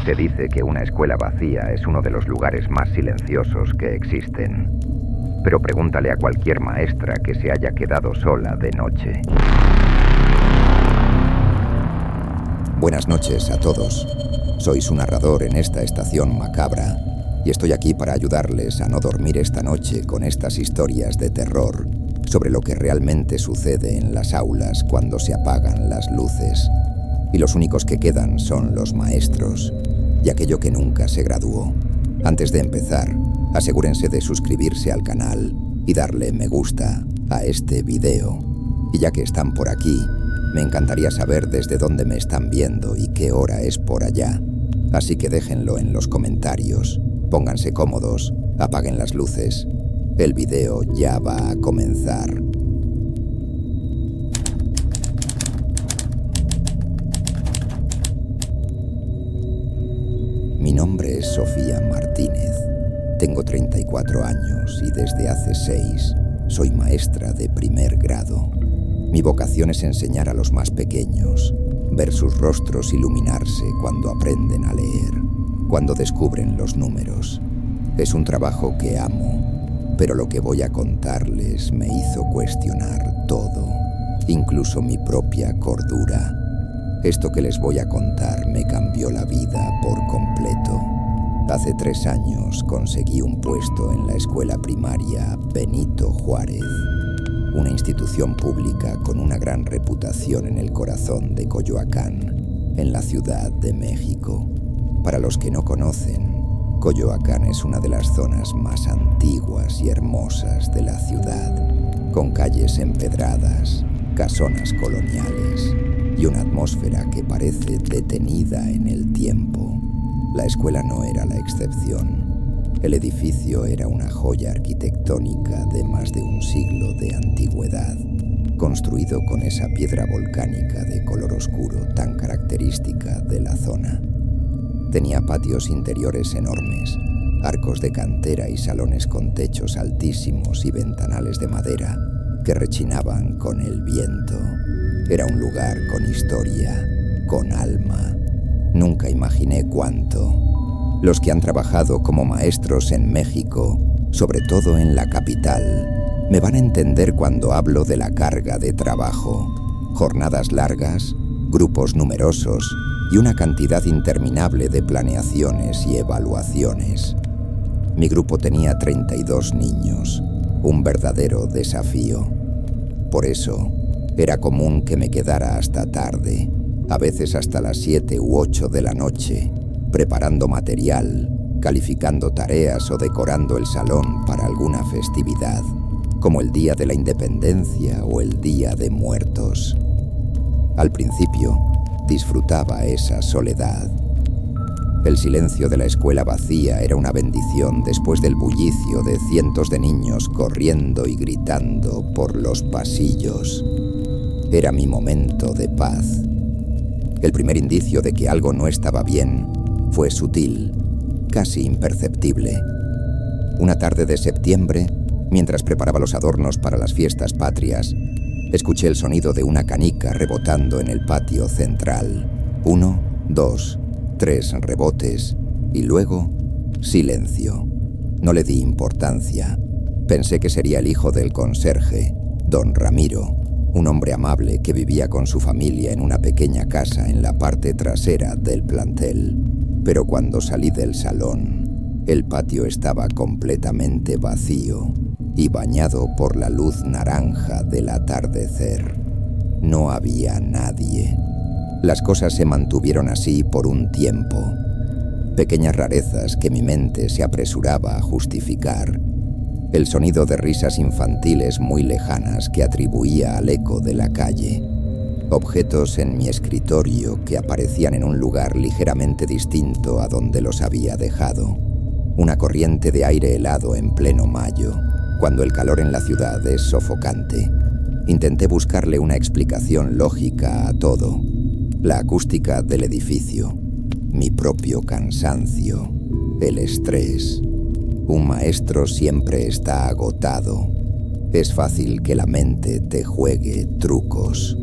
Se dice que una escuela vacía es uno de los lugares más silenciosos que existen. Pero pregúntale a cualquier maestra que se haya quedado sola de noche. Buenas noches a todos. Soy su narrador en esta estación macabra y estoy aquí para ayudarles a no dormir esta noche con estas historias de terror sobre lo que realmente sucede en las aulas cuando se apagan las luces. Y los únicos que quedan son los maestros y aquello que nunca se graduó. Antes de empezar, asegúrense de suscribirse al canal y darle me gusta a este video. Y ya que están por aquí, me encantaría saber desde dónde me están viendo y qué hora es por allá. Así que déjenlo en los comentarios, pónganse cómodos, apaguen las luces. El video ya va a comenzar. Mi nombre es Sofía Martínez. Tengo 34 años y desde hace 6 soy maestra de primer grado. Mi vocación es enseñar a los más pequeños, ver sus rostros iluminarse cuando aprenden a leer, cuando descubren los números. Es un trabajo que amo, pero lo que voy a contarles me hizo cuestionar todo, incluso mi propia cordura. Esto que les voy a contar me cambió la vida por completo. Hace 3 años conseguí un puesto en la escuela primaria Benito Juárez, una institución pública con una gran reputación en el corazón de Coyoacán, en la Ciudad de México. Para los que no conocen, Coyoacán es una de las zonas más antiguas y hermosas de la ciudad, con calles empedradas, casonas coloniales y una atmósfera que parece detenida en el tiempo. La escuela no era la excepción. El edificio era una joya arquitectónica de más de un siglo de antigüedad, construido con esa piedra volcánica de color oscuro tan característica de la zona. Tenía patios interiores enormes, arcos de cantera y salones con techos altísimos y ventanales de madera que rechinaban con el viento. Era un lugar con historia, con alma. Nunca imaginé cuánto. Los que han trabajado como maestros en México, sobre todo en la capital, me van a entender cuando hablo de la carga de trabajo. Jornadas largas, grupos numerosos y una cantidad interminable de planeaciones y evaluaciones. Mi grupo tenía 32 niños, un verdadero desafío. Por eso, era común que me quedara hasta tarde, a veces hasta las 7 u 8 de la noche, preparando material, calificando tareas o decorando el salón para alguna festividad, como el Día de la Independencia o el Día de Muertos. Al principio, disfrutaba esa soledad. El silencio de la escuela vacía era una bendición después del bullicio de cientos de niños corriendo y gritando por los pasillos. Era mi momento de paz. El primer indicio de que algo no estaba bien fue sutil, casi imperceptible. Una tarde de septiembre, mientras preparaba los adornos para las fiestas patrias, escuché el sonido de una canica rebotando en el patio central. 1, 2, 3 rebotes y luego silencio. No le di importancia. Pensé que sería el hijo del conserje, don Ramiro, un hombre amable que vivía con su familia en una pequeña casa en la parte trasera del plantel. Pero cuando salí del salón, el patio estaba completamente vacío y bañado por la luz naranja del atardecer. No había nadie. Las cosas se mantuvieron así por un tiempo. Pequeñas rarezas que mi mente se apresuraba a justificar. El sonido de risas infantiles muy lejanas que atribuía al eco de la calle. Objetos en mi escritorio que aparecían en un lugar ligeramente distinto a donde los había dejado. Una corriente de aire helado en pleno mayo, cuando el calor en la ciudad es sofocante. Intenté buscarle una explicación lógica a todo. La acústica del edificio, mi propio cansancio, el estrés. Un maestro siempre está agotado. Es fácil que la mente te juegue trucos.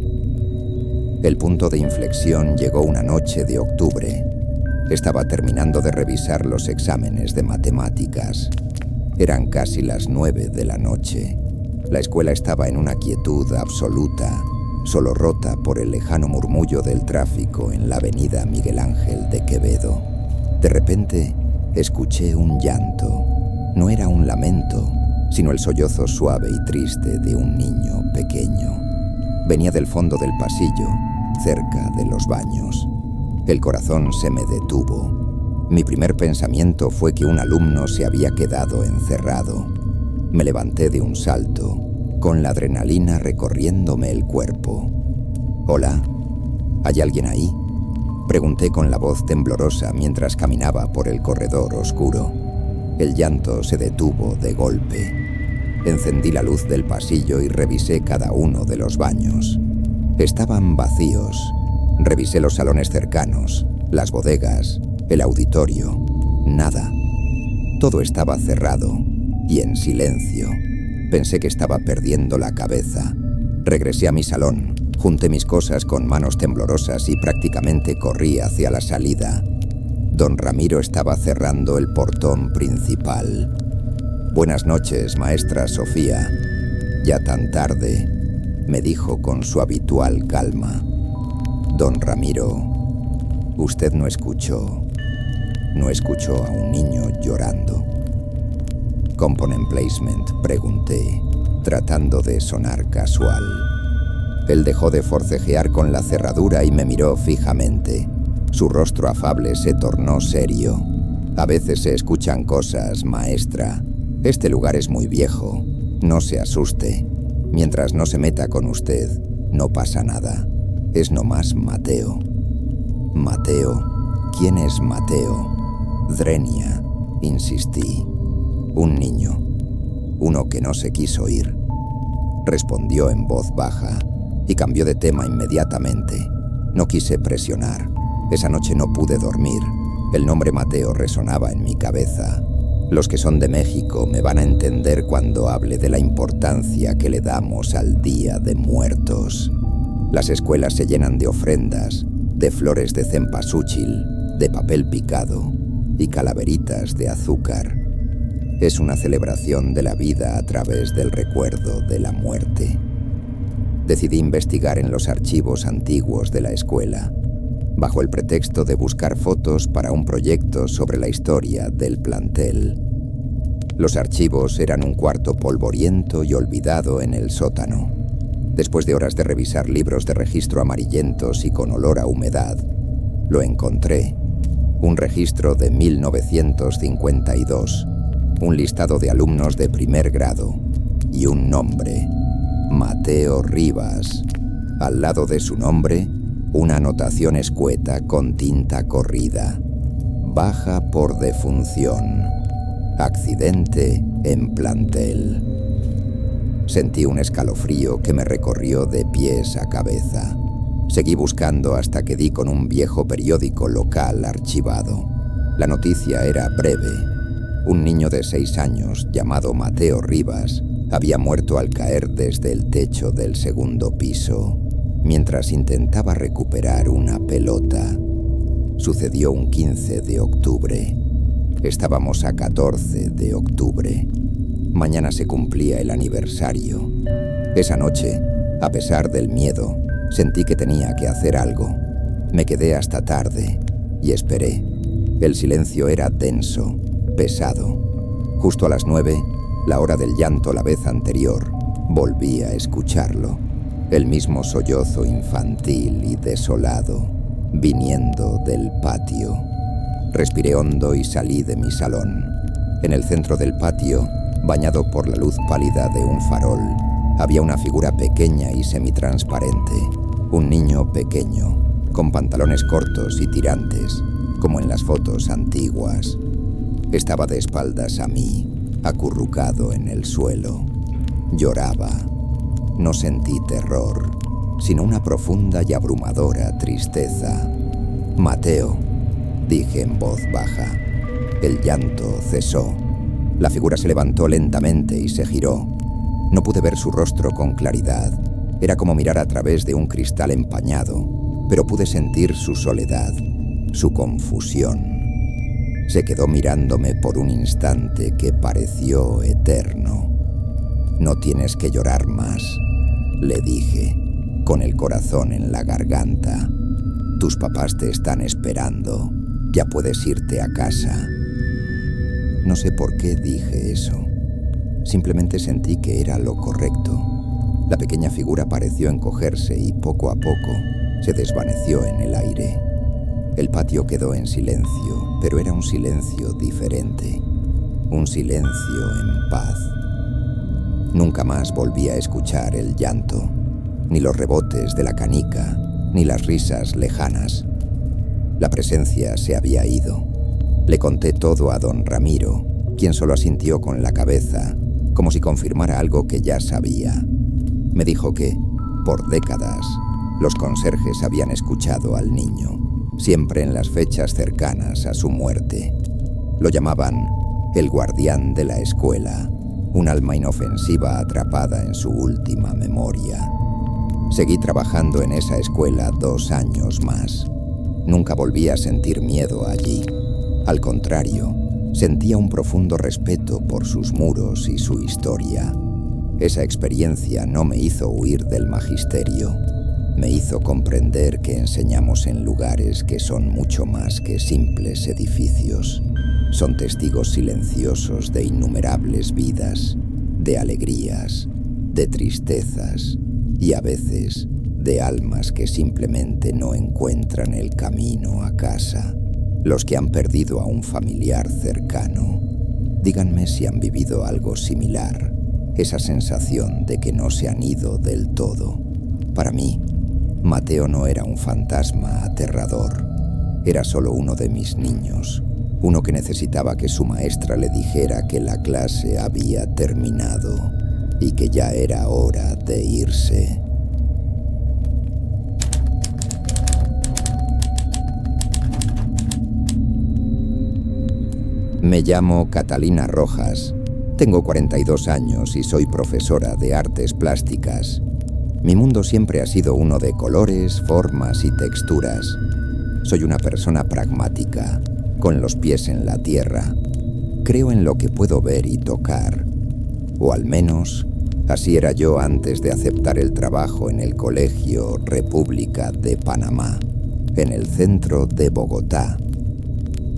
El punto de inflexión llegó una noche de octubre. Estaba terminando de revisar los exámenes de matemáticas. Eran casi las 9 de la noche. La escuela estaba en una quietud absoluta, solo rota por el lejano murmullo del tráfico en la avenida Miguel Ángel de Quevedo. De repente, escuché un llanto. No era un lamento, sino el sollozo suave y triste de un niño pequeño. Venía del fondo del pasillo, cerca de los baños. El corazón se me detuvo. Mi primer pensamiento fue que un alumno se había quedado encerrado. Me levanté de un salto, con la adrenalina recorriéndome el cuerpo. «Hola, ¿hay alguien ahí?», pregunté con la voz temblorosa mientras caminaba por el corredor oscuro. El llanto se detuvo de golpe. Encendí la luz del pasillo y revisé cada uno de los baños. Estaban vacíos. Revisé los salones cercanos, las bodegas, el auditorio. Nada. Todo estaba cerrado y en silencio. Pensé que estaba perdiendo la cabeza. Regresé a mi salón, junté mis cosas con manos temblorosas y prácticamente corrí hacia la salida. Don Ramiro estaba cerrando el portón principal. «Buenas noches, maestra Sofía. Ya tan tarde», me dijo con su habitual calma. «Don Ramiro, usted no escuchó a un niño llorando». «¿Component placement?», pregunté, tratando de sonar casual. Él dejó de forcejear con la cerradura y me miró fijamente. Su rostro afable se tornó serio. «A veces se escuchan cosas, maestra. Este lugar es muy viejo. No se asuste. Mientras no se meta con usted, no pasa nada. Es nomás Mateo». «¿Mateo? ¿Quién es Mateo?» «Drenia», insistí. «Un niño. Uno que no se quiso ir». Respondió en voz baja y cambió de tema inmediatamente. No quise presionar. Esa noche no pude dormir. El nombre Mateo resonaba en mi cabeza. Los que son de México me van a entender cuando hable de la importancia que le damos al Día de Muertos. Las escuelas se llenan de ofrendas, de flores de cempasúchil, de papel picado y calaveritas de azúcar. Es una celebración de la vida a través del recuerdo de la muerte. Decidí investigar en los archivos antiguos de la escuela, bajo el pretexto de buscar fotos para un proyecto sobre la historia del plantel. Los archivos eran un cuarto polvoriento y olvidado en el sótano. Después de horas de revisar libros de registro amarillentos y con olor a humedad, lo encontré. Un registro de 1952, un listado de alumnos de primer grado y un nombre, Mateo Rivas. Al lado de su nombre, una anotación escueta con tinta corrida. Baja por defunción. Accidente en plantel. Sentí un escalofrío que me recorrió de pies a cabeza. Seguí buscando hasta que di con un viejo periódico local archivado. La noticia era breve. Un niño de 6 años, llamado Mateo Rivas, había muerto al caer desde el techo del segundo piso, mientras intentaba recuperar una pelota. Sucedió un 15 de octubre. Estábamos a 14 de octubre. Mañana se cumplía el aniversario. Esa noche, a pesar del miedo, sentí que tenía que hacer algo. Me quedé hasta tarde y esperé. El silencio era denso, pesado. Justo a las 9, la hora del llanto la vez anterior, volví a escucharlo. El mismo sollozo infantil y desolado, viniendo del patio. Respiré hondo y salí de mi salón. En el centro del patio, bañado por la luz pálida de un farol, había una figura pequeña y semitransparente. Un niño pequeño, con pantalones cortos y tirantes, como en las fotos antiguas. Estaba de espaldas a mí, acurrucado en el suelo. Lloraba. No sentí terror, sino una profunda y abrumadora tristeza. «Mateo», dije en voz baja. El llanto cesó. La figura se levantó lentamente y se giró. No pude ver su rostro con claridad. Era como mirar a través de un cristal empañado, pero pude sentir su soledad, su confusión. Se quedó mirándome por un instante que pareció eterno. «No tienes que llorar más», le dije, con el corazón en la garganta. «Tus papás te están esperando. Ya puedes irte a casa». No sé por qué dije eso. Simplemente sentí que era lo correcto. La pequeña figura pareció encogerse y poco a poco se desvaneció en el aire. El patio quedó en silencio, pero era un silencio diferente. Un silencio en paz. Nunca más volví a escuchar el llanto, ni los rebotes de la canica, ni las risas lejanas. La presencia se había ido. Le conté todo a don Ramiro, quien solo asintió con la cabeza, como si confirmara algo que ya sabía. Me dijo que, por décadas, los conserjes habían escuchado al niño, siempre en las fechas cercanas a su muerte. Lo llamaban el guardián de la escuela, un alma inofensiva atrapada en su última memoria. Seguí trabajando en esa escuela 2 años más. Nunca volví a sentir miedo allí. Al contrario, sentía un profundo respeto por sus muros y su historia. Esa experiencia no me hizo huir del magisterio. Me hizo comprender que enseñamos en lugares que son mucho más que simples edificios. Son testigos silenciosos de innumerables vidas, de alegrías, de tristezas y a veces de almas que simplemente no encuentran el camino a casa. Los que han perdido a un familiar cercano, díganme si han vivido algo similar, esa sensación de que no se han ido del todo. Para mí, Mateo no era un fantasma aterrador, era solo uno de mis niños, uno que necesitaba que su maestra le dijera que la clase había terminado y que ya era hora de irse. Me llamo Catalina Rojas, tengo 42 años y soy profesora de artes plásticas. Mi mundo siempre ha sido uno de colores, formas y texturas. Soy una persona pragmática, con los pies en la tierra. Creo en lo que puedo ver y tocar. O al menos, así era yo antes de aceptar el trabajo en el Colegio República de Panamá, en el centro de Bogotá.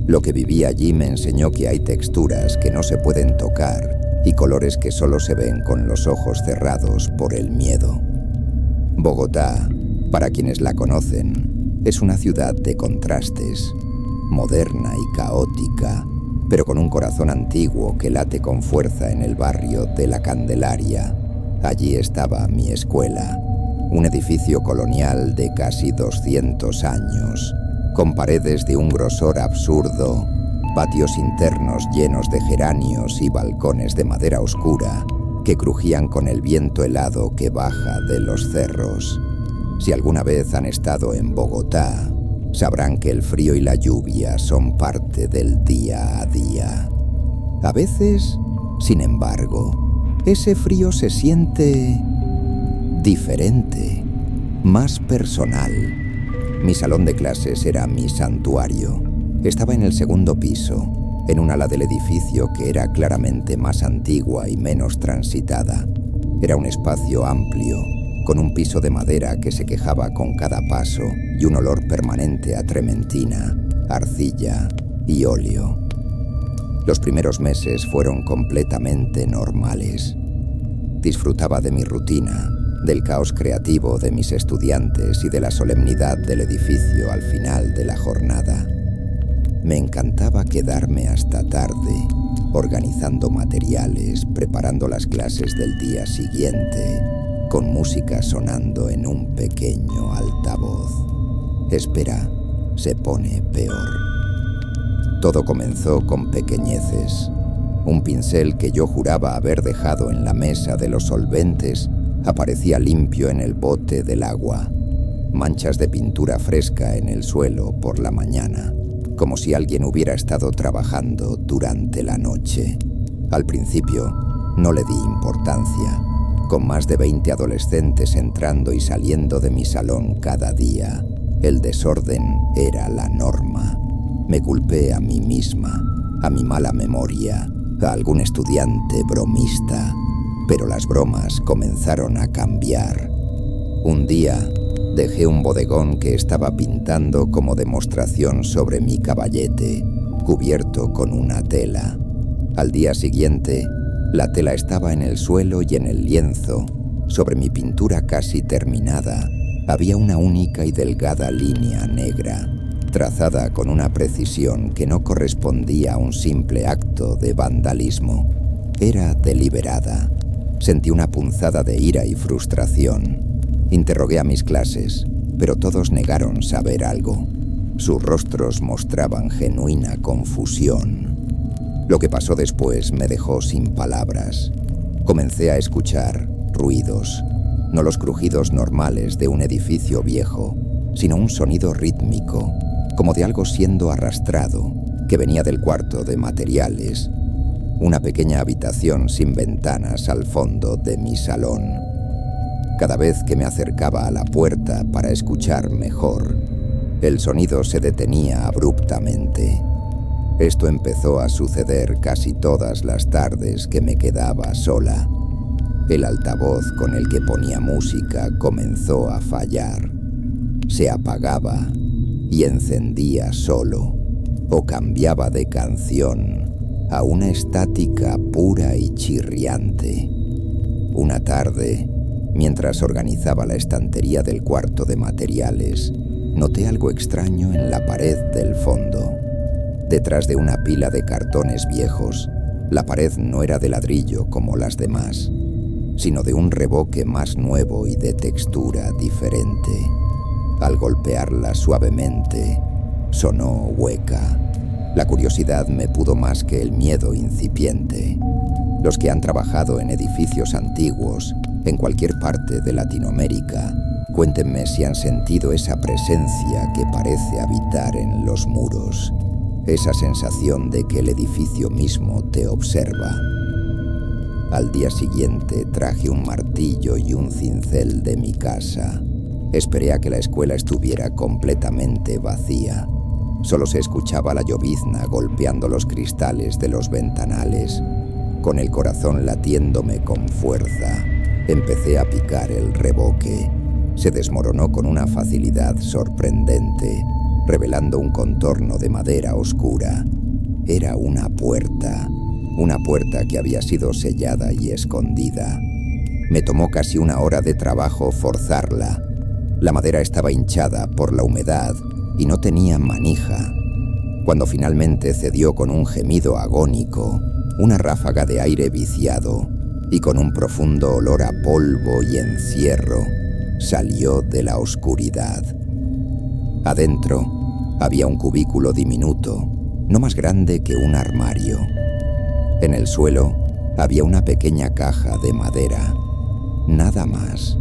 Lo que viví allí me enseñó que hay texturas que no se pueden tocar y colores que solo se ven con los ojos cerrados por el miedo. Bogotá, para quienes la conocen, es una ciudad de contrastes, moderna y caótica, pero con un corazón antiguo que late con fuerza en el barrio de La Candelaria. Allí estaba mi escuela, un edificio colonial de casi 200 años, con paredes de un grosor absurdo, patios internos llenos de geranios y balcones de madera oscura que crujían con el viento helado que baja de los cerros. Si alguna vez han estado en Bogotá, sabrán que el frío y la lluvia son parte del día a día. A veces, sin embargo, ese frío se siente diferente, más personal. Mi salón de clases era mi santuario. Estaba en el segundo piso, en un ala del edificio que era claramente más antigua y menos transitada. Era un espacio amplio, con un piso de madera que se quejaba con cada paso y un olor permanente a trementina, arcilla y óleo. Los primeros meses fueron completamente normales. Disfrutaba de mi rutina, del caos creativo de mis estudiantes y de la solemnidad del edificio al final de la jornada. Me encantaba quedarme hasta tarde, organizando materiales, preparando las clases del día siguiente, con música sonando en un pequeño altavoz. Espera, se pone peor. Todo comenzó con pequeñeces. Un pincel que yo juraba haber dejado en la mesa de los solventes aparecía limpio en el bote del agua. Manchas de pintura fresca en el suelo por la mañana, como si alguien hubiera estado trabajando durante la noche. Al principio, no le di importancia. Con más de 20 adolescentes entrando y saliendo de mi salón cada día, el desorden era la norma. Me culpé a mí misma, a mi mala memoria, a algún estudiante bromista, pero las bromas comenzaron a cambiar. Un día, dejé un bodegón que estaba pintando como demostración sobre mi caballete, cubierto con una tela. Al día siguiente, la tela estaba en el suelo y en el lienzo, sobre mi pintura casi terminada, había una única y delgada línea negra, trazada con una precisión que no correspondía a un simple acto de vandalismo. Era deliberada. Sentí una punzada de ira y frustración. Interrogué a mis clases, pero todos negaron saber algo. Sus rostros mostraban genuina confusión. Lo que pasó después me dejó sin palabras. Comencé a escuchar ruidos, no los crujidos normales de un edificio viejo, sino un sonido rítmico, como de algo siendo arrastrado, que venía del cuarto de materiales, una pequeña habitación sin ventanas al fondo de mi salón. Cada vez que me acercaba a la puerta para escuchar mejor, el sonido se detenía abruptamente. Esto empezó a suceder casi todas las tardes que me quedaba sola. El altavoz con el que ponía música comenzó a fallar. Se apagaba y encendía solo, o cambiaba de canción a una estática pura y chirriante. Una tarde, mientras organizaba la estantería del cuarto de materiales, noté algo extraño en la pared del fondo. Detrás de una pila de cartones viejos, la pared no era de ladrillo como las demás, sino de un revoque más nuevo y de textura diferente. Al golpearla suavemente, sonó hueca. La curiosidad me pudo más que el miedo incipiente. Los que han trabajado en edificios antiguos, en cualquier parte de Latinoamérica, cuéntenme si han sentido esa presencia que parece habitar en los muros, esa sensación de que el edificio mismo te observa. Al día siguiente traje un martillo y un cincel de mi casa. Esperé a que la escuela estuviera completamente vacía. Solo se escuchaba la llovizna golpeando los cristales de los ventanales. Con el corazón latiéndome con fuerza, empecé a picar el revoque. Se desmoronó con una facilidad sorprendente, revelando un contorno de madera oscura. Era una puerta que había sido sellada y escondida. Me tomó casi una hora de trabajo forzarla. La madera estaba hinchada por la humedad y no tenía manija. Cuando finalmente cedió con un gemido agónico, una ráfaga de aire viciado y con un profundo olor a polvo y encierro, salió de la oscuridad. Adentro había un cubículo diminuto, no más grande que un armario. En el suelo había una pequeña caja de madera. Nada más.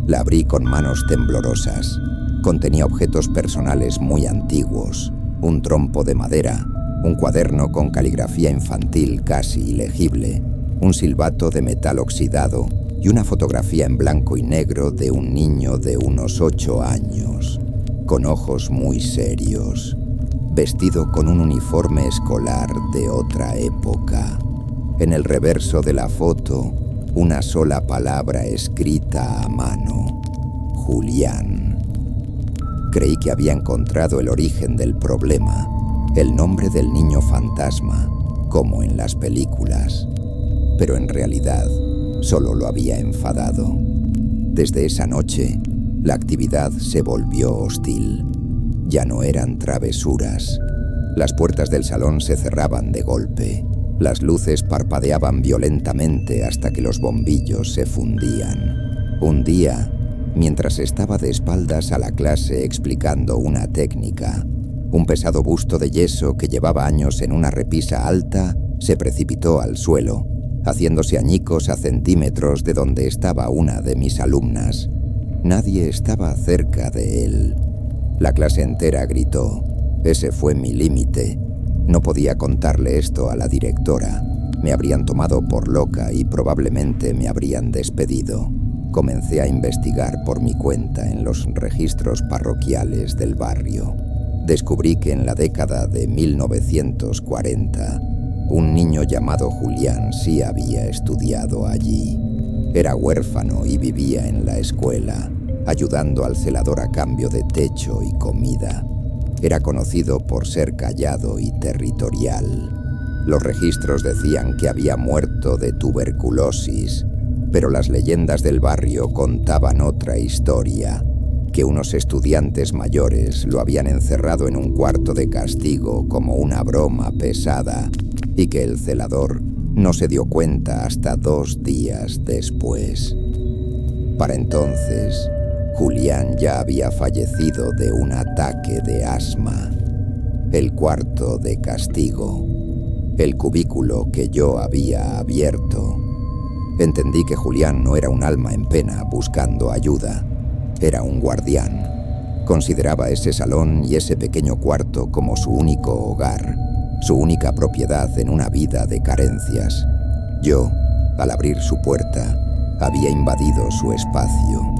La abrí con manos temblorosas. Contenía objetos personales muy antiguos, un trompo de madera, un cuaderno con caligrafía infantil casi ilegible, un silbato de metal oxidado y una fotografía en blanco y negro de un niño de unos 8 años, con ojos muy serios, vestido con un uniforme escolar de otra época. En el reverso de la foto, una sola palabra escrita a mano: Julián. Creí que había encontrado el origen del problema, el nombre del niño fantasma, como en las películas. Pero en realidad, solo lo había enfadado. Desde esa noche, la actividad se volvió hostil. Ya no eran travesuras. Las puertas del salón se cerraban de golpe. Las luces parpadeaban violentamente hasta que los bombillos se fundían. Un día, mientras estaba de espaldas a la clase explicando una técnica, un pesado busto de yeso que llevaba años en una repisa alta se precipitó al suelo, haciéndose añicos a centímetros de donde estaba una de mis alumnas. Nadie estaba cerca de él. La clase entera gritó. Ese fue mi límite. No podía contarle esto a la directora. Me habrían tomado por loca y probablemente me habrían despedido. Comencé a investigar por mi cuenta en los registros parroquiales del barrio. Descubrí que en la década de 1940, un niño llamado Julián sí había estudiado allí. Era huérfano y vivía en la escuela, ayudando al celador a cambio de techo y comida. Era conocido por ser callado y territorial. Los registros decían que había muerto de tuberculosis, pero las leyendas del barrio contaban otra historia, que unos estudiantes mayores lo habían encerrado en un cuarto de castigo como una broma pesada y que el celador no se dio cuenta hasta 2 días después. Para entonces, Julián ya había fallecido de un ataque de asma. El cuarto de castigo, el cubículo que yo había abierto. Entendí que Julián no era un alma en pena buscando ayuda, era un guardián. Consideraba ese salón y ese pequeño cuarto como su único hogar, su única propiedad en una vida de carencias. Yo, al abrir su puerta, había invadido su espacio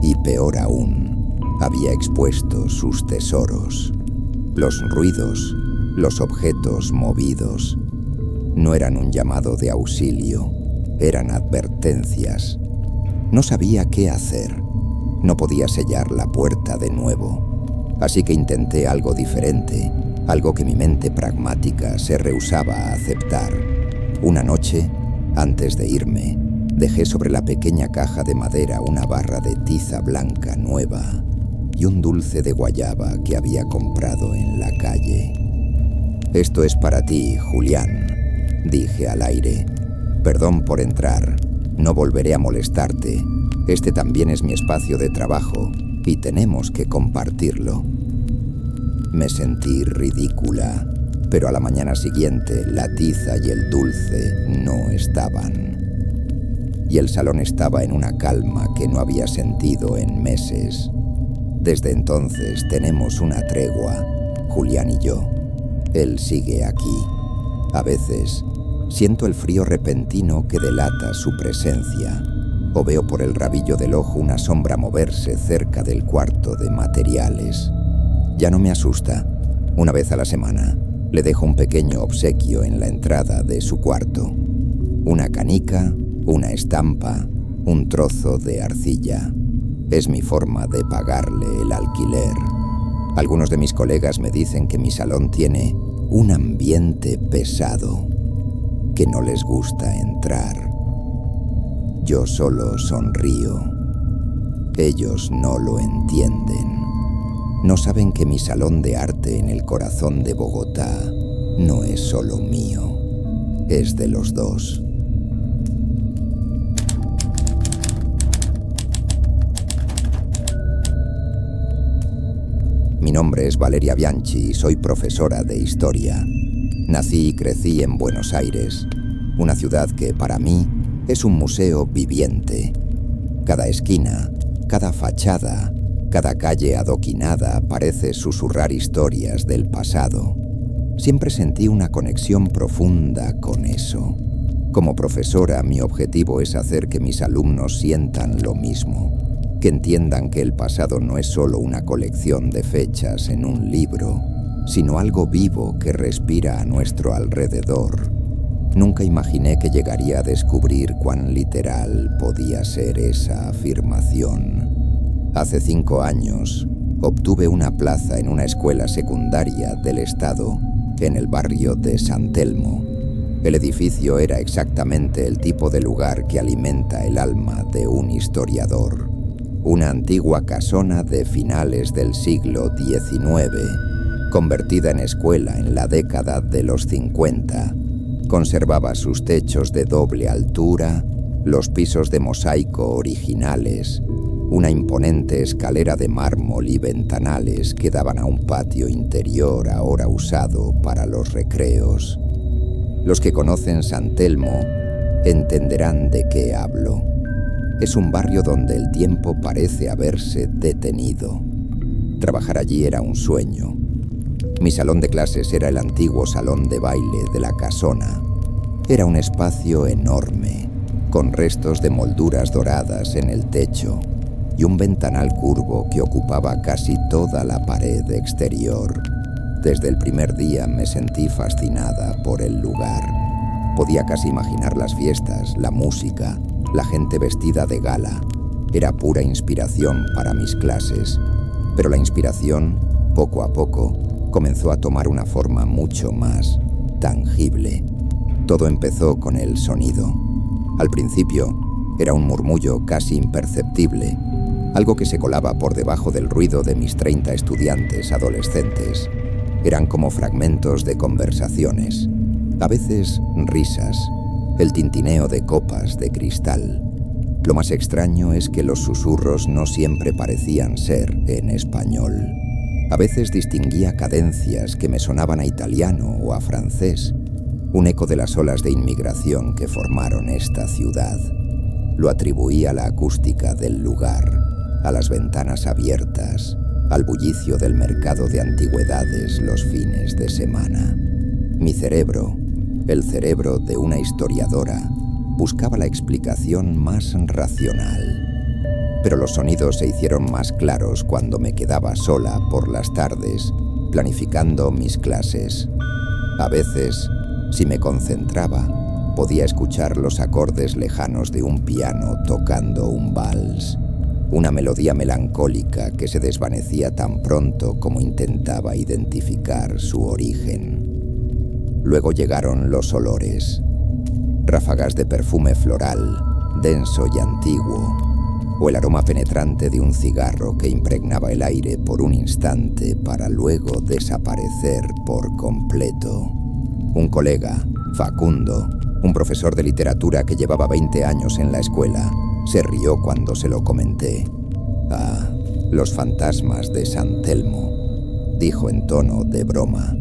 y, peor aún, había expuesto sus tesoros. Los ruidos, los objetos movidos, no eran un llamado de auxilio, eran advertencias. No sabía qué hacer. No podía sellar la puerta de nuevo. Así que intenté algo diferente, algo que mi mente pragmática se rehusaba a aceptar. Una noche, antes de irme, dejé sobre la pequeña caja de madera una barra de tiza blanca nueva y un dulce de guayaba que había comprado en la calle. «Esto es para ti, Julián», dije al aire. «Perdón por entrar. No volveré a molestarte. Este también es mi espacio de trabajo y tenemos que compartirlo». Me sentí ridícula, pero a la mañana siguiente la tiza y el dulce no estaban. Y el salón estaba en una calma que no había sentido en meses. Desde entonces tenemos una tregua, Julián y yo. Él sigue aquí. A veces siento el frío repentino que delata su presencia, o veo por el rabillo del ojo una sombra moverse cerca del cuarto de materiales. Ya no me asusta. Una vez a la semana le dejo un pequeño obsequio en la entrada de su cuarto. Una canica, una estampa, un trozo de arcilla. Es mi forma de pagarle el alquiler. Algunos de mis colegas me dicen que mi salón tiene un ambiente pesado, que no les gusta entrar. Yo solo sonrío. Ellos no lo entienden. No saben que mi salón de arte en el corazón de Bogotá no es solo mío, es de los dos. Mi nombre es Valeria Bianchi y soy profesora de historia. Nací y crecí en Buenos Aires, una ciudad que para mí es un museo viviente. Cada esquina, cada fachada, cada calle adoquinada parece susurrar historias del pasado. Siempre sentí una conexión profunda con eso. Como profesora, mi objetivo es hacer que mis alumnos sientan lo mismo, que entiendan que el pasado no es solo una colección de fechas en un libro, sino algo vivo que respira a nuestro alrededor. Nunca imaginé que llegaría a descubrir cuán literal podía ser esa afirmación. Hace 5 años, obtuve una plaza en una escuela secundaria del estado, en el barrio de San Telmo. El edificio era exactamente el tipo de lugar que alimenta el alma de un historiador. Una antigua casona de finales del siglo XIX, convertida en escuela en la década de los 50, conservaba sus techos de doble altura, los pisos de mosaico originales, una imponente escalera de mármol y ventanales que daban a un patio interior ahora usado para los recreos. Los que conocen San Telmo entenderán de qué hablo. Es un barrio donde el tiempo parece haberse detenido. Trabajar allí era un sueño. Mi salón de clases era el antiguo salón de baile de la casona. Era un espacio enorme, con restos de molduras doradas en el techo. y un ventanal curvo que ocupaba casi toda la pared exterior. Desde el primer día me sentí fascinada por el lugar. Podía casi imaginar las fiestas, la música, la gente vestida de gala. Era pura inspiración para mis clases. Pero la inspiración, poco a poco, comenzó a tomar una forma mucho más tangible. Todo empezó con el sonido. Al principio, era un murmullo casi imperceptible, algo que se colaba por debajo del ruido de mis 30 estudiantes adolescentes. Eran como fragmentos de conversaciones, a veces risas, el tintineo de copas de cristal. Lo más extraño es que los susurros no siempre parecían ser en español. A veces distinguía cadencias que me sonaban a italiano o a francés, un eco de las olas de inmigración que formaron esta ciudad. Lo atribuí a la acústica del lugar, a las ventanas abiertas, al bullicio del mercado de antigüedades los fines de semana. Mi cerebro, el cerebro de una historiadora, buscaba la explicación más racional. Pero los sonidos se hicieron más claros cuando me quedaba sola por las tardes, planificando mis clases. A veces, si me concentraba, podía escuchar los acordes lejanos de un piano tocando un vals, una melodía melancólica que se desvanecía tan pronto como intentaba identificar su origen. Luego llegaron los olores, ráfagas de perfume floral, denso y antiguo, o el aroma penetrante de un cigarro que impregnaba el aire por un instante para luego desaparecer por completo. Un colega, Facundo, un profesor de literatura que llevaba 20 años en la escuela, se rió cuando se lo comenté. «Ah, los fantasmas de San Telmo», dijo en tono de broma.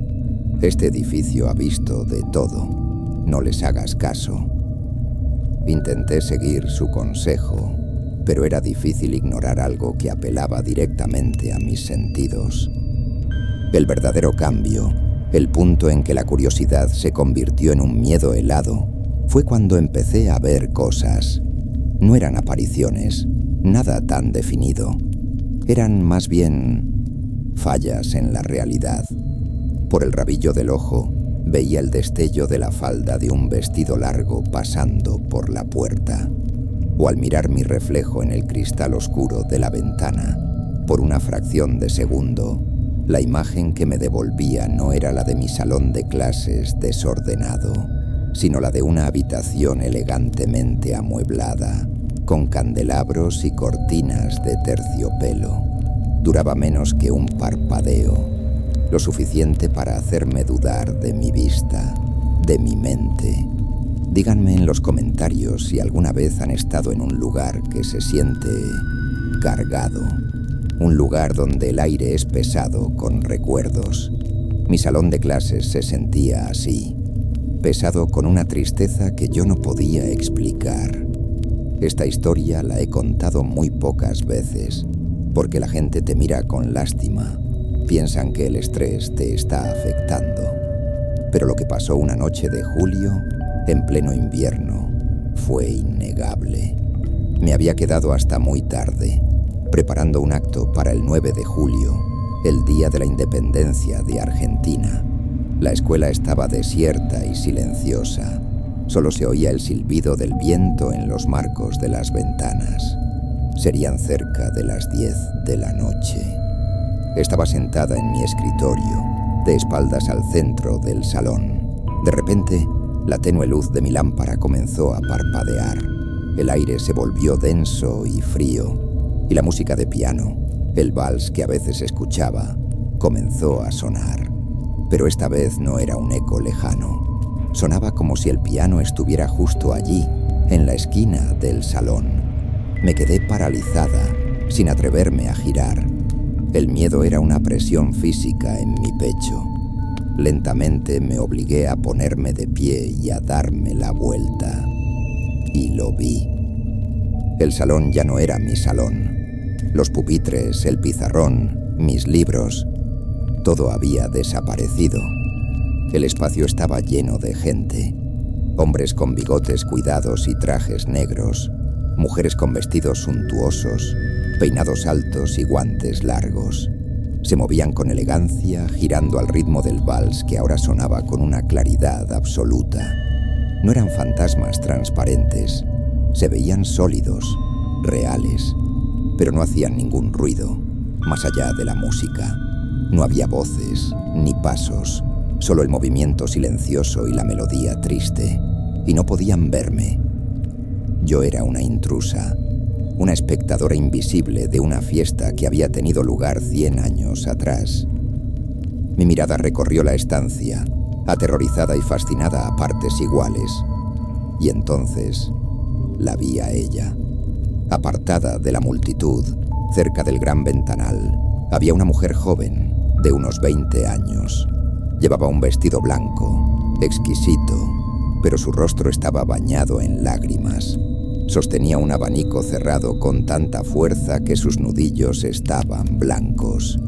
«Este edificio ha visto de todo. No les hagas caso». Intenté seguir su consejo, pero era difícil ignorar algo que apelaba directamente a mis sentidos. El verdadero cambio, el punto en que la curiosidad se convirtió en un miedo helado, fue cuando empecé a ver cosas. No eran apariciones, nada tan definido. Eran más bien fallas en la realidad. Por el rabillo del ojo, veía el destello de la falda de un vestido largo pasando por la puerta. O al mirar mi reflejo en el cristal oscuro de la ventana, por una fracción de segundo, la imagen que me devolvía no era la de mi salón de clases desordenado, sino la de una habitación elegantemente amueblada, con candelabros y cortinas de terciopelo. Duraba menos que un parpadeo, lo suficiente para hacerme dudar de mi vista, de mi mente. Díganme en los comentarios si alguna vez han estado en un lugar que se siente cargado, un lugar donde el aire es pesado con recuerdos. Mi salón de clases se sentía así, pesado con una tristeza que yo no podía explicar. Esta historia la he contado muy pocas veces, porque la gente te mira con lástima, piensan que el estrés te está afectando. Pero lo que pasó una noche de julio, en pleno invierno, fue innegable. Me había quedado hasta muy tarde, preparando un acto para el 9 de julio, el día de la independencia de Argentina. La escuela estaba desierta y silenciosa. Solo se oía el silbido del viento en los marcos de las ventanas. Serían cerca de las 10 de la noche. Estaba sentada en mi escritorio, de espaldas al centro del salón. De repente, la tenue luz de mi lámpara comenzó a parpadear. El aire se volvió denso y frío, y la música de piano, el vals que a veces escuchaba, comenzó a sonar. Pero esta vez no era un eco lejano. Sonaba como si el piano estuviera justo allí, en la esquina del salón. Me quedé paralizada, sin atreverme a girar. El miedo era una presión física en mi pecho. Lentamente me obligué a ponerme de pie y a darme la vuelta. Y lo vi. El salón ya no era mi salón. Los pupitres, el pizarrón, mis libros, todo había desaparecido. El espacio estaba lleno de gente. Hombres con bigotes cuidados y trajes negros. Mujeres con vestidos suntuosos, peinados altos y guantes largos. Se movían con elegancia, girando al ritmo del vals que ahora sonaba con una claridad absoluta. No eran fantasmas transparentes, se veían sólidos, reales, pero no hacían ningún ruido, más allá de la música. No había voces, ni pasos, solo el movimiento silencioso y la melodía triste, y no podían verme. Yo era una intrusa, una espectadora invisible de una fiesta que había tenido lugar 100 años atrás. Mi mirada recorrió la estancia, aterrorizada y fascinada a partes iguales, y entonces la vi a ella. Apartada de la multitud, cerca del gran ventanal, había una mujer joven, de unos 20 años. Llevaba un vestido blanco, exquisito, pero su rostro estaba bañado en lágrimas. Sostenía un abanico cerrado con tanta fuerza que sus nudillos estaban blancos.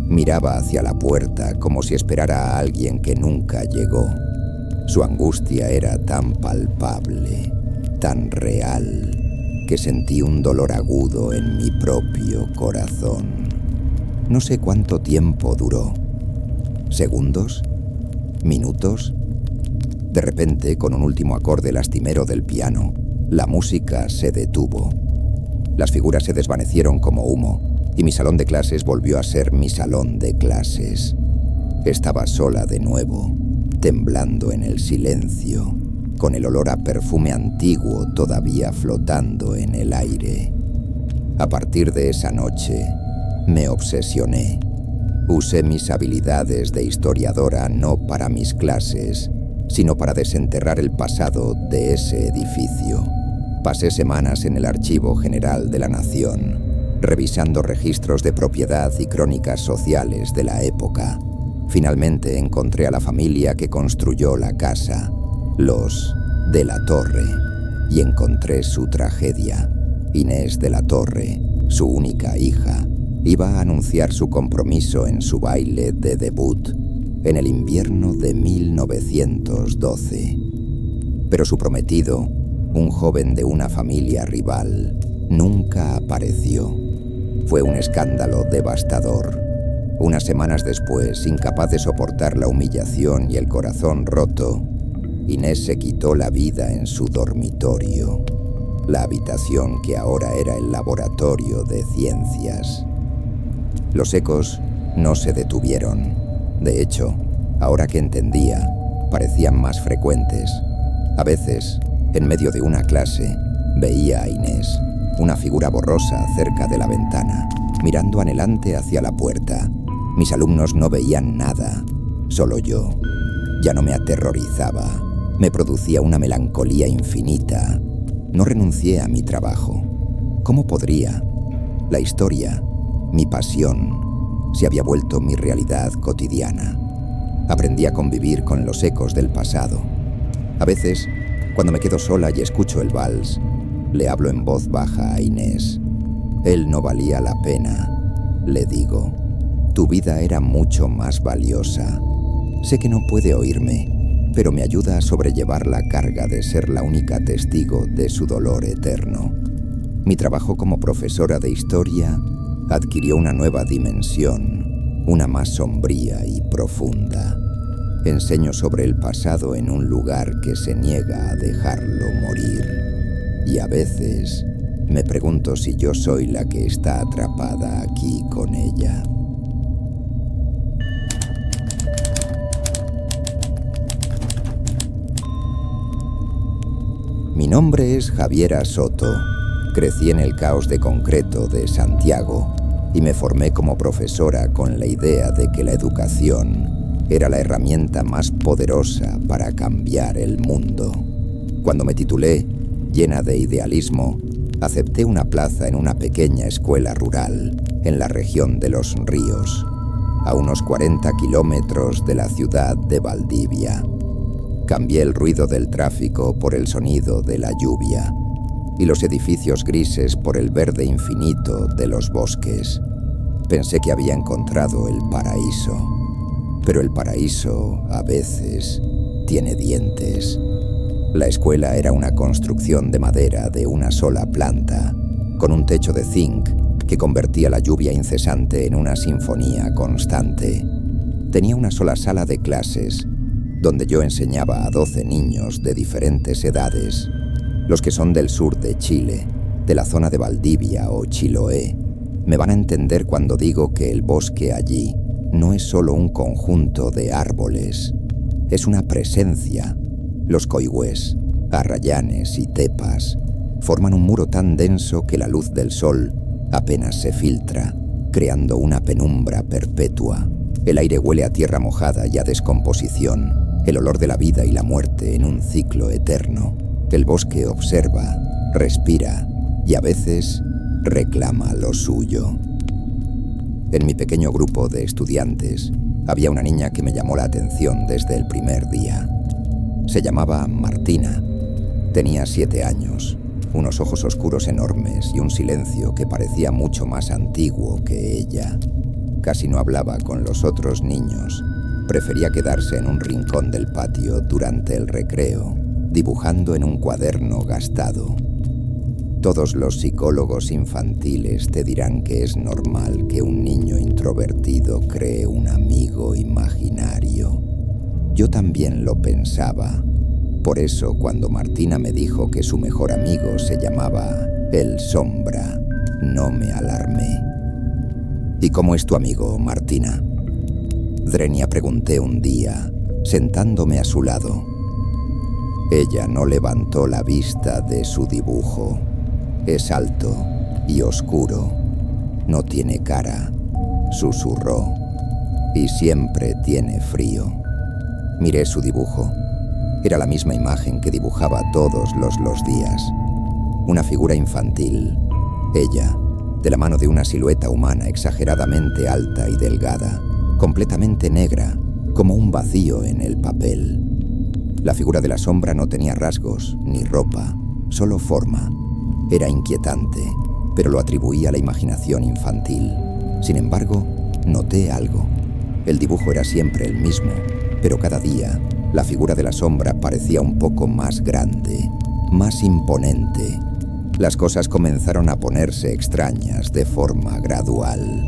Miraba hacia la puerta como si esperara a alguien que nunca llegó. Su angustia era tan palpable, tan real, que sentí un dolor agudo en mi propio corazón. No sé cuánto tiempo duró. ¿Segundos? ¿Minutos? De repente, con un último acorde lastimero del piano, la música se detuvo. Las figuras se desvanecieron como humo, y mi salón de clases volvió a ser mi salón de clases. Estaba sola de nuevo, temblando en el silencio, con el olor a perfume antiguo todavía flotando en el aire. A partir de esa noche, me obsesioné. Usé mis habilidades de historiadora no para mis clases, sino para desenterrar el pasado de ese edificio. Pasé semanas en el Archivo General de la Nación, revisando registros de propiedad y crónicas sociales de la época. Finalmente encontré a la familia que construyó la casa, los de la Torre, y encontré su tragedia. Inés de la Torre, su única hija, iba a anunciar su compromiso en su baile de debut en el invierno de 1912. Pero su prometido, un joven de una familia rival, nunca apareció. Fue un escándalo devastador. Unas semanas después, incapaz de soportar la humillación y el corazón roto, Inés se quitó la vida en su dormitorio, la habitación que ahora era el laboratorio de ciencias. Los ecos no se detuvieron. De hecho, ahora que entendía, parecían más frecuentes. A veces, en medio de una clase, veía a Inés, una figura borrosa cerca de la ventana, mirando anhelante hacia la puerta. Mis alumnos no veían nada, solo yo. Ya no me aterrorizaba, me producía una melancolía infinita. No renuncié a mi trabajo. ¿Cómo podría? La historia, mi pasión, se había vuelto mi realidad cotidiana. Aprendí a convivir con los ecos del pasado. A veces, cuando me quedo sola y escucho el vals, le hablo en voz baja a Inés. Él no valía la pena, le digo. Tu vida era mucho más valiosa. Sé que no puede oírme, pero me ayuda a sobrellevar la carga de ser la única testigo de su dolor eterno. Mi trabajo como profesora de historia adquirió una nueva dimensión, una más sombría y profunda. Enseño sobre el pasado en un lugar que se niega a dejarlo morir. Y a veces me pregunto si yo soy la que está atrapada aquí con ella. Mi nombre es Javiera Soto. Crecí en el caos de concreto de Santiago y me formé como profesora con la idea de que la educación era la herramienta más poderosa para cambiar el mundo. Cuando me titulé, llena de idealismo, acepté una plaza en una pequeña escuela rural en la región de Los Ríos, a unos 40 kilómetros de la ciudad de Valdivia. Cambié el ruido del tráfico por el sonido de la lluvia y los edificios grises por el verde infinito de los bosques. Pensé que había encontrado el paraíso, pero el paraíso a veces tiene dientes. La escuela era una construcción de madera de una sola planta, con un techo de zinc que convertía la lluvia incesante en una sinfonía constante. Tenía una sola sala de clases, donde yo enseñaba a 12 niños de diferentes edades, los que son del sur de Chile, de la zona de Valdivia o Chiloé. Me van a entender cuando digo que el bosque allí no es solo un conjunto de árboles, es una presencia. Los coigües, arrayanes y tepas forman un muro tan denso que la luz del sol apenas se filtra, creando una penumbra perpetua. El aire huele a tierra mojada y a descomposición, el olor de la vida y la muerte en un ciclo eterno. El bosque observa, respira y a veces reclama lo suyo. En mi pequeño grupo de estudiantes había una niña que me llamó la atención desde el primer día. Se llamaba Martina. Tenía 7 años, unos ojos oscuros enormes y un silencio que parecía mucho más antiguo que ella. Casi no hablaba con los otros niños. Prefería quedarse en un rincón del patio durante el recreo, dibujando en un cuaderno gastado. Todos los psicólogos infantiles te dirán que es normal que un niño introvertido cree un amigo imaginario. Yo también lo pensaba. Por eso, cuando Martina me dijo que su mejor amigo se llamaba El Sombra, no me alarmé. ¿Y cómo es tu amigo, Martina? Drenia, pregunté un día, sentándome a su lado. Ella no levantó la vista de su dibujo. Es alto y oscuro. No tiene cara, susurró. Y siempre tiene frío. Miré su dibujo. Era la misma imagen que dibujaba todos los días. Una figura infantil. Ella, de la mano de una silueta humana exageradamente alta y delgada, completamente negra, como un vacío en el papel. La figura de la sombra no tenía rasgos, ni ropa, solo forma. Era inquietante, pero lo atribuía a la imaginación infantil. Sin embargo, noté algo. El dibujo era siempre el mismo, pero cada día la figura de la sombra parecía un poco más grande, más imponente. Las cosas comenzaron a ponerse extrañas de forma gradual.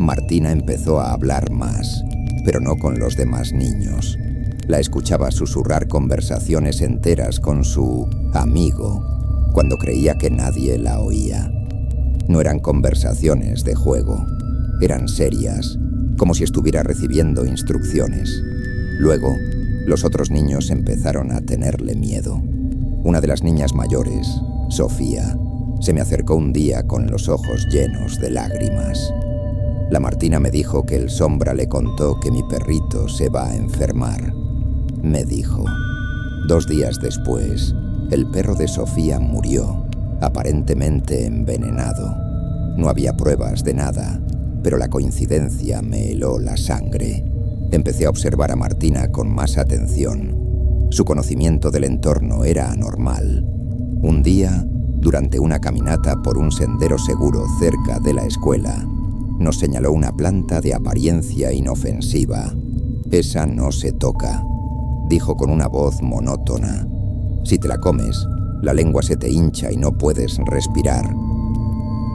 Martina empezó a hablar más, pero no con los demás niños. La escuchaba susurrar conversaciones enteras con su amigo, cuando creía que nadie la oía. No eran conversaciones de juego, eran serias, como si estuviera recibiendo instrucciones. Luego, los otros niños empezaron a tenerle miedo. Una de las niñas mayores, Sofía, se me acercó un día con los ojos llenos de lágrimas. La Martina me dijo que el Sombra le contó que mi perrito se va a enfermar. Me dijo. 2 días después, el perro de Sofía murió, aparentemente envenenado. No había pruebas de nada, pero la coincidencia me heló la sangre. Empecé a observar a Martina con más atención. Su conocimiento del entorno era anormal. Un día, durante una caminata por un sendero seguro cerca de la escuela, nos señaló una planta de apariencia inofensiva. «Esa no se toca», dijo con una voz monótona. «Si te la comes, la lengua se te hincha y no puedes respirar».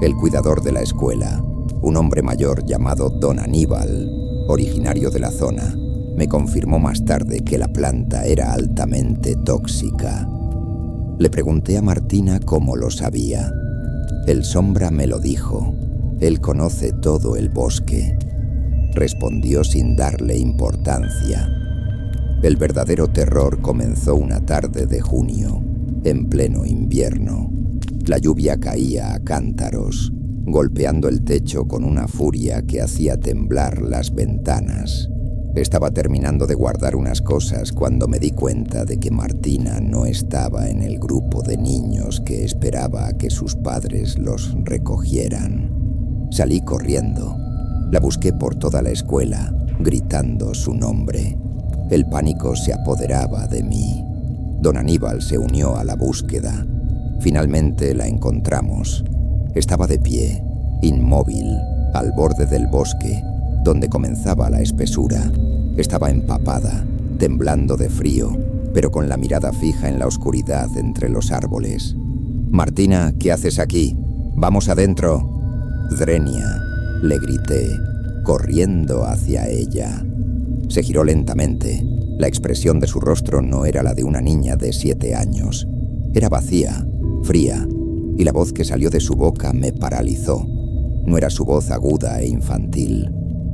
El cuidador de la escuela, un hombre mayor llamado Don Aníbal, originario de la zona, me confirmó más tarde que la planta era altamente tóxica. Le pregunté a Martina cómo lo sabía. El Sombra me lo dijo. Él conoce todo el bosque. Respondió sin darle importancia. El verdadero terror comenzó una tarde de junio, en pleno invierno. La lluvia caía a cántaros, golpeando el techo con una furia que hacía temblar las ventanas. Estaba terminando de guardar unas cosas cuando me di cuenta de que Martina no estaba en el grupo de niños que esperaba a que sus padres los recogieran. Salí corriendo. La busqué por toda la escuela, gritando su nombre. El pánico se apoderaba de mí. Don Aníbal se unió a la búsqueda. Finalmente la encontramos. Estaba de pie, inmóvil, al borde del bosque, donde comenzaba la espesura. Estaba empapada, temblando de frío, pero con la mirada fija en la oscuridad entre los árboles. «Martina, ¿qué haces aquí? ¡Vamos adentro!» «Drenia», le grité, corriendo hacia ella. Se giró lentamente. La expresión de su rostro no era la de una niña de 7 años. Era vacía, fría, y la voz que salió de su boca me paralizó. No era su voz aguda e infantil.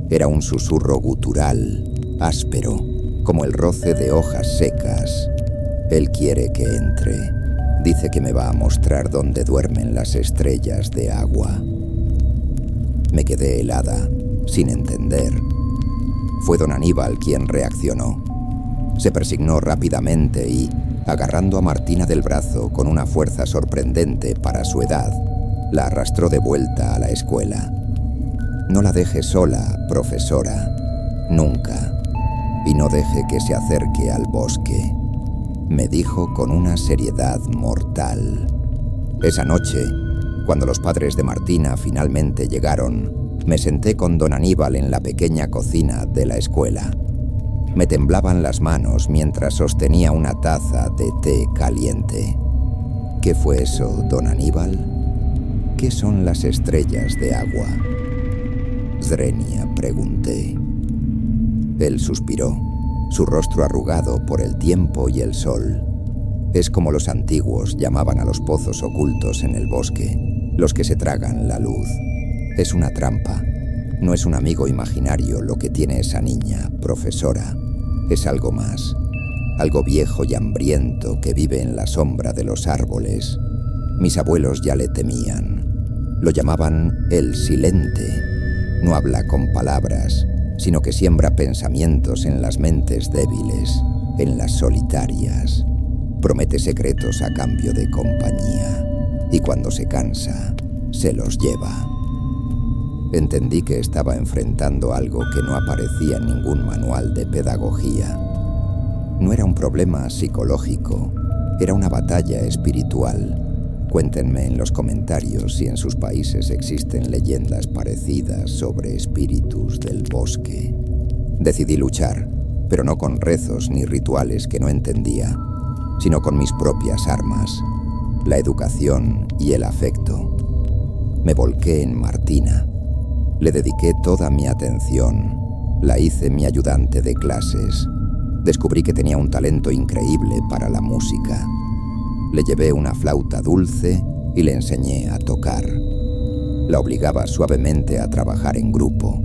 Era un susurro gutural, áspero, como el roce de hojas secas. Él quiere que entre. Dice que me va a mostrar dónde duermen las estrellas de agua. Me quedé helada, sin entender. Fue don Aníbal quien reaccionó. Se persignó rápidamente y, agarrando a Martina del brazo con una fuerza sorprendente para su edad, la arrastró de vuelta a la escuela. «No la deje sola, profesora, nunca, y no deje que se acerque al bosque», me dijo con una seriedad mortal. Esa noche, cuando los padres de Martina finalmente llegaron, me senté con don Aníbal en la pequeña cocina de la escuela. Me temblaban las manos mientras sostenía una taza de té caliente. «¿Qué fue eso, don Aníbal? ¿Qué son las estrellas de agua?» «Drenia», pregunté. Él suspiró, su rostro arrugado por el tiempo y el sol. Es como los antiguos llamaban a los pozos ocultos en el bosque, los que se tragan la luz. Es una trampa. No es un amigo imaginario lo que tiene esa niña, profesora. Es algo más. Algo viejo y hambriento que vive en la sombra de los árboles. Mis abuelos ya le temían. Lo llamaban el silente. No habla con palabras, sino que siembra pensamientos en las mentes débiles, en las solitarias. Promete secretos a cambio de compañía, y cuando se cansa, se los lleva. Entendí que estaba enfrentando algo que no aparecía en ningún manual de pedagogía. No era un problema psicológico, era una batalla espiritual. Cuéntenme en los comentarios si en sus países existen leyendas parecidas sobre espíritus del bosque. Decidí luchar, pero no con rezos ni rituales que no entendía, sino con mis propias armas, la educación y el afecto. Me volqué en Martina. Le dediqué toda mi atención. La hice mi ayudante de clases. Descubrí que tenía un talento increíble para la música. Le llevé una flauta dulce y le enseñé a tocar. La obligaba suavemente a trabajar en grupo,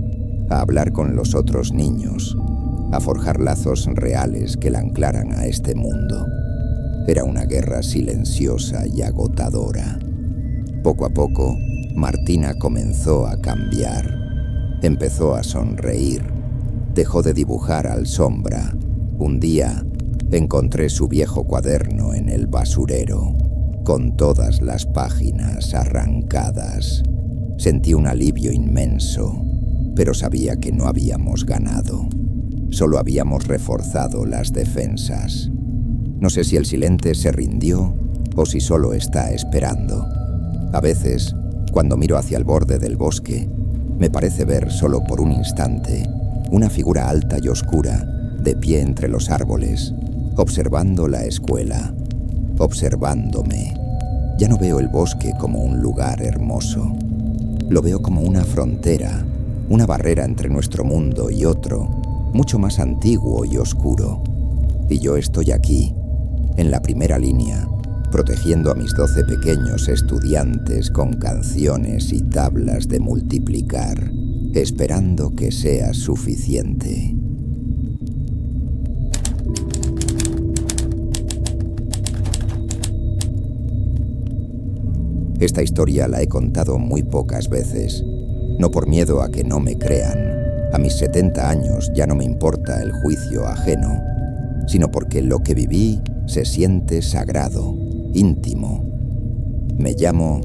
a hablar con los otros niños, a forjar lazos reales que la anclaran a este mundo. Era una guerra silenciosa y agotadora. Poco a poco, Martina comenzó a cambiar. Empezó a sonreír. Dejó de dibujar al sombra. Un día, encontré su viejo cuaderno en el basurero, con todas las páginas arrancadas. Sentí un alivio inmenso, pero sabía que no habíamos ganado. Solo habíamos reforzado las defensas. No sé si el silente se rindió o si solo está esperando. A veces, cuando miro hacia el borde del bosque, me parece ver solo por un instante una figura alta y oscura, de pie entre los árboles, observando la escuela, observándome. Ya no veo el bosque como un lugar hermoso. Lo veo como una frontera, una barrera entre nuestro mundo y otro, mucho más antiguo y oscuro. Y yo estoy aquí, en la primera línea, protegiendo a mis 12 pequeños estudiantes con canciones y tablas de multiplicar, esperando que sea suficiente. Esta historia la he contado muy pocas veces, no por miedo a que no me crean. A mis 70 años ya no me importa el juicio ajeno, sino porque lo que viví se siente sagrado, íntimo. Me llamo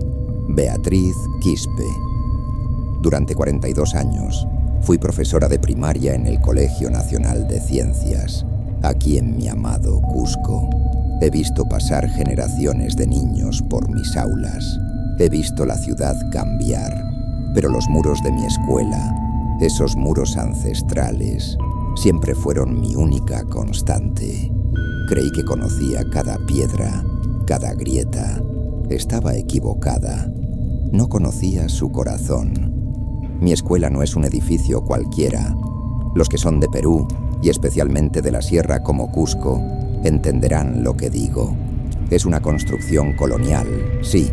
Beatriz Quispe. Durante 42 años fui profesora de primaria en el Colegio Nacional de Ciencias, aquí en mi amado Cusco. He visto pasar generaciones de niños por mis aulas. He visto la ciudad cambiar, pero los muros de mi escuela, esos muros ancestrales, siempre fueron mi única constante. Creí que conocía cada piedra, cada grieta. Estaba equivocada. No conocía su corazón. Mi escuela no es un edificio cualquiera. Los que son de Perú, y especialmente de la sierra como Cusco, entenderán lo que digo. Es una construcción colonial, sí,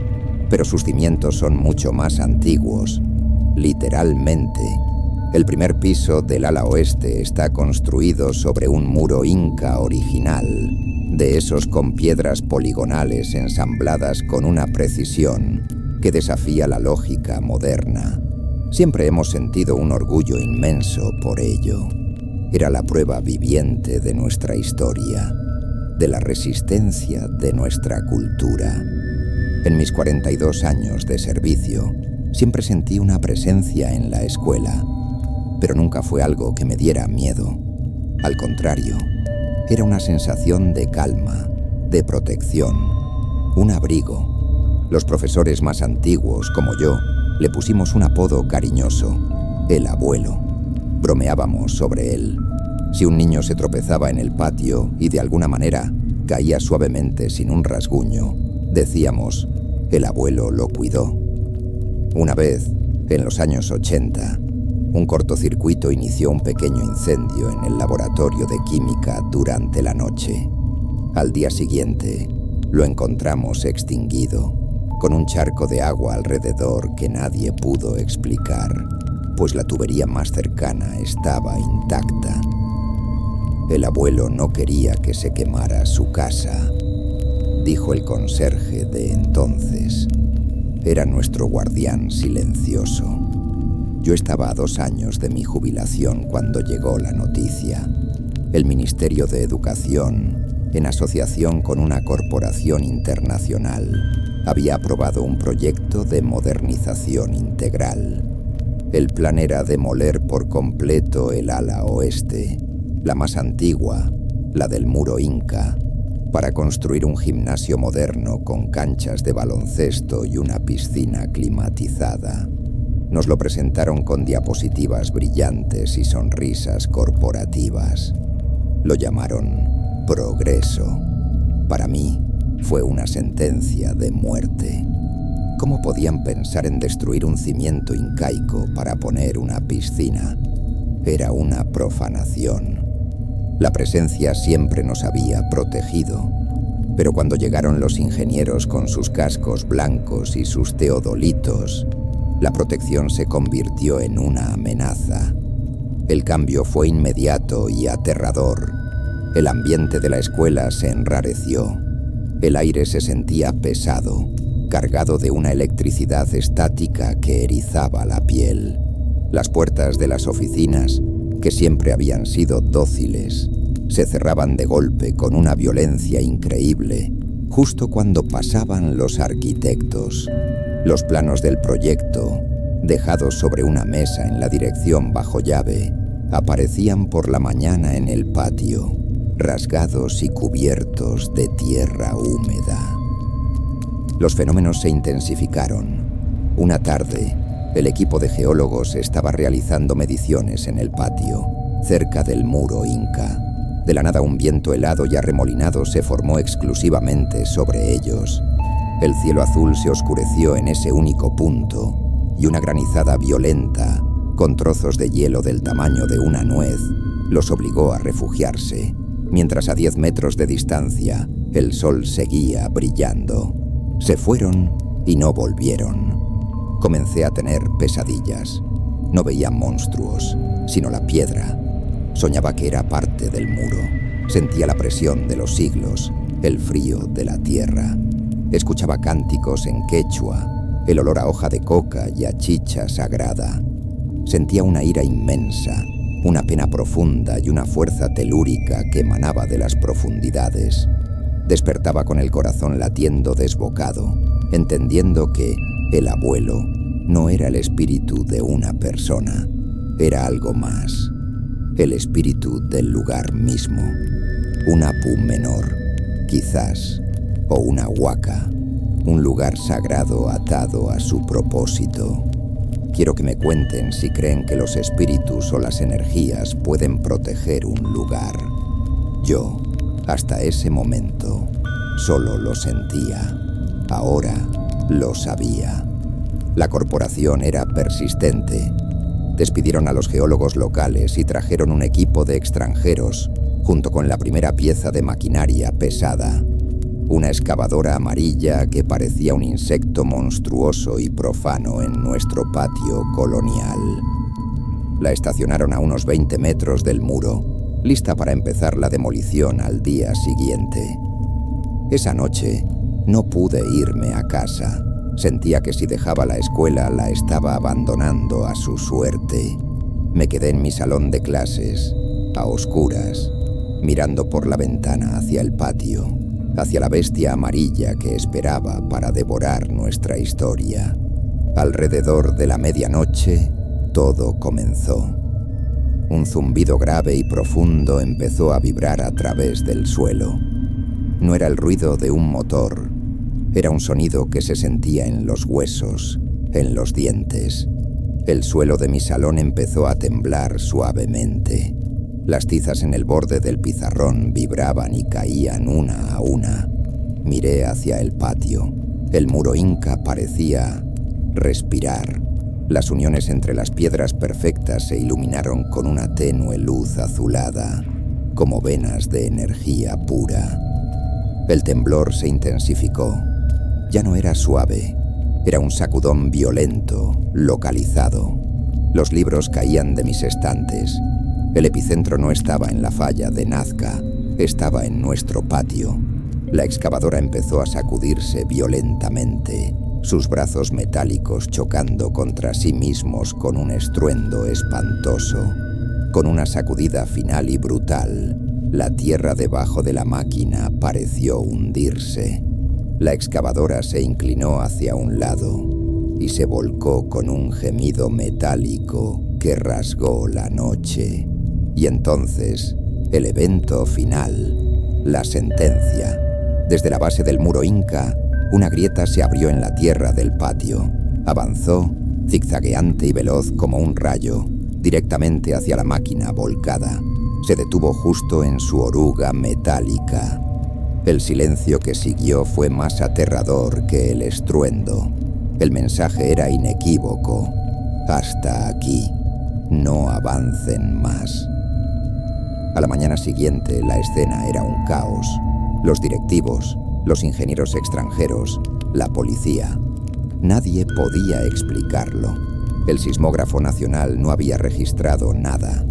pero sus cimientos son mucho más antiguos. Literalmente, el primer piso del ala oeste está construido sobre un muro inca original, de esos con piedras poligonales ensambladas con una precisión que desafía la lógica moderna. Siempre hemos sentido un orgullo inmenso por ello. Era la prueba viviente de nuestra historia, de la resistencia de nuestra cultura. En mis 42 años de servicio, siempre sentí una presencia en la escuela, pero nunca fue algo que me diera miedo. Al contrario, era una sensación de calma, de protección, un abrigo. Los profesores más antiguos, como yo, le pusimos un apodo cariñoso, el abuelo. Bromeábamos sobre él. Si un niño se tropezaba en el patio y de alguna manera caía suavemente sin un rasguño, decíamos, el abuelo lo cuidó. Una vez, en los años 80, un cortocircuito inició un pequeño incendio en el laboratorio de química durante la noche. Al día siguiente, lo encontramos extinguido, con un charco de agua alrededor que nadie pudo explicar, pues la tubería más cercana estaba intacta. El abuelo no quería que se quemara su casa, dijo el conserje de entonces. Era nuestro guardián silencioso. Yo estaba a 2 años de mi jubilación cuando llegó la noticia. El Ministerio de Educación, en asociación con una corporación internacional, había aprobado un proyecto de modernización integral. El plan era demoler por completo el ala oeste, la más antigua, la del muro inca, para construir un gimnasio moderno con canchas de baloncesto y una piscina climatizada. Nos lo presentaron con diapositivas brillantes y sonrisas corporativas. Lo llamaron progreso. Para mí, fue una sentencia de muerte. ¿Cómo podían pensar en destruir un cimiento incaico para poner una piscina? Era una profanación. La presencia siempre nos había protegido, pero cuando llegaron los ingenieros con sus cascos blancos y sus teodolitos, la protección se convirtió en una amenaza. El cambio fue inmediato y aterrador. El ambiente de la escuela se enrareció. El aire se sentía pesado, cargado de una electricidad estática que erizaba la piel. Las puertas de las oficinas, que siempre habían sido dóciles, se cerraban de golpe con una violencia increíble, justo cuando pasaban los arquitectos. Los planos del proyecto, dejados sobre una mesa en la dirección bajo llave, aparecían por la mañana en el patio, rasgados y cubiertos de tierra húmeda. Los fenómenos se intensificaron. Una tarde, el equipo de geólogos estaba realizando mediciones en el patio, cerca del muro inca. De la nada un viento helado y arremolinado se formó exclusivamente sobre ellos. El cielo azul se oscureció en ese único punto y una granizada violenta, con trozos de hielo del tamaño de una nuez, los obligó a refugiarse, mientras a 10 metros de distancia el sol seguía brillando. Se fueron y no volvieron. Comencé a tener pesadillas. No veía monstruos, sino la piedra. Soñaba que era parte del muro. Sentía la presión de los siglos, el frío de la tierra. Escuchaba cánticos en quechua, el olor a hoja de coca y a chicha sagrada. Sentía una ira inmensa, una pena profunda y una fuerza telúrica que emanaba de las profundidades. Despertaba con el corazón latiendo desbocado, entendiendo que el abuelo no era el espíritu de una persona, era algo más, el espíritu del lugar mismo, un Apu menor, quizás, o una huaca, un lugar sagrado atado a su propósito. Quiero que me cuenten si creen que los espíritus o las energías pueden proteger un lugar. Yo, Hasta ese momento, solo lo sentía. Ahora lo sabía. La corporación era persistente. Despidieron a los geólogos locales y trajeron un equipo de extranjeros, junto con la primera pieza de maquinaria pesada. Una excavadora amarilla que parecía un insecto monstruoso y profano en nuestro patio colonial. La estacionaron a unos 20 metros del muro, lista para empezar la demolición al día siguiente. Esa noche no pude irme a casa. Sentía que si dejaba la escuela la estaba abandonando a su suerte. Me quedé en mi salón de clases, a oscuras, mirando por la ventana hacia el patio, hacia la bestia amarilla que esperaba para devorar nuestra historia. Alrededor de la medianoche, todo comenzó. Un zumbido grave y profundo empezó a vibrar a través del suelo. No era el ruido de un motor, era un sonido que se sentía en los huesos, en los dientes. El suelo de mi salón empezó a temblar suavemente. Las tizas en el borde del pizarrón vibraban y caían una a una. Miré hacia el patio. El muro inca parecía respirar. Las uniones entre las piedras perfectas se iluminaron con una tenue luz azulada, como venas de energía pura. El temblor se intensificó. Ya no era suave, era un sacudón violento, localizado. Los libros caían de mis estantes. El epicentro no estaba en la falla de Nazca, estaba en nuestro patio. La excavadora empezó a sacudirse violentamente, sus brazos metálicos chocando contra sí mismos con un estruendo espantoso. Con una sacudida final y brutal, la tierra debajo de la máquina pareció hundirse. La excavadora se inclinó hacia un lado y se volcó con un gemido metálico que rasgó la noche. Y entonces, el evento final, la sentencia. Desde la base del muro inca, una grieta se abrió en la tierra del patio. Avanzó, zigzagueante y veloz como un rayo, directamente hacia la máquina volcada. Se detuvo justo en su oruga metálica. El silencio que siguió fue más aterrador que el estruendo. El mensaje era inequívoco. Hasta aquí. No avancen más. A la mañana siguiente, la escena era un caos. Los directivos, los ingenieros extranjeros, la policía. Nadie podía explicarlo. El sismógrafo nacional no había registrado nada.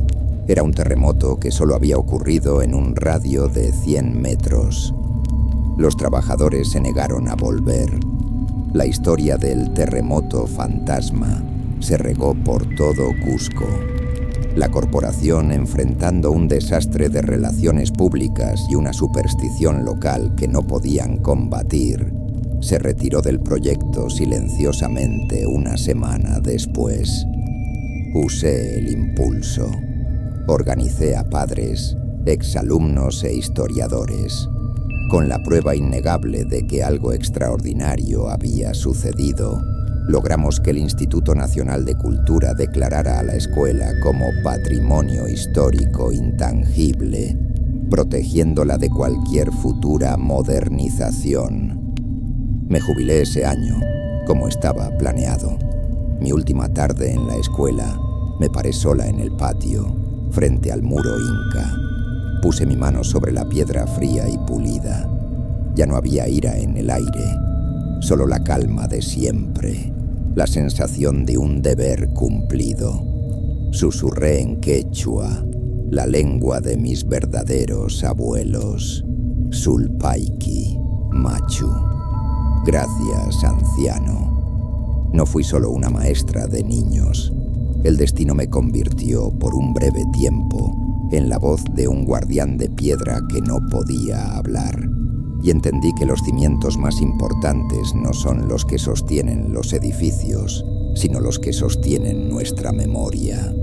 Era un terremoto que solo había ocurrido en un radio de 100 metros. Los trabajadores se negaron a volver. La historia del terremoto fantasma se regó por todo Cusco. La corporación, enfrentando un desastre de relaciones públicas y una superstición local que no podían combatir, se retiró del proyecto silenciosamente una semana después. Usé el impulso. Organicé a padres, exalumnos e historiadores. Con la prueba innegable de que algo extraordinario había sucedido, logramos que el Instituto Nacional de Cultura declarara a la escuela como patrimonio histórico intangible, protegiéndola de cualquier futura modernización. Me jubilé ese año, como estaba planeado. Mi última tarde en la escuela, me paré sola en el patio, frente al muro inca. Puse mi mano sobre la piedra fría y pulida. Ya no había ira en el aire, solo la calma de siempre, la sensación de un deber cumplido. Susurré en quechua, la lengua de mis verdaderos abuelos, Sulpaiki, Machu. Gracias, anciano. No fui solo una maestra de niños. El destino me convirtió por un breve tiempo en la voz de un guardián de piedra que no podía hablar. Y entendí que los cimientos más importantes no son los que sostienen los edificios, sino los que sostienen nuestra memoria.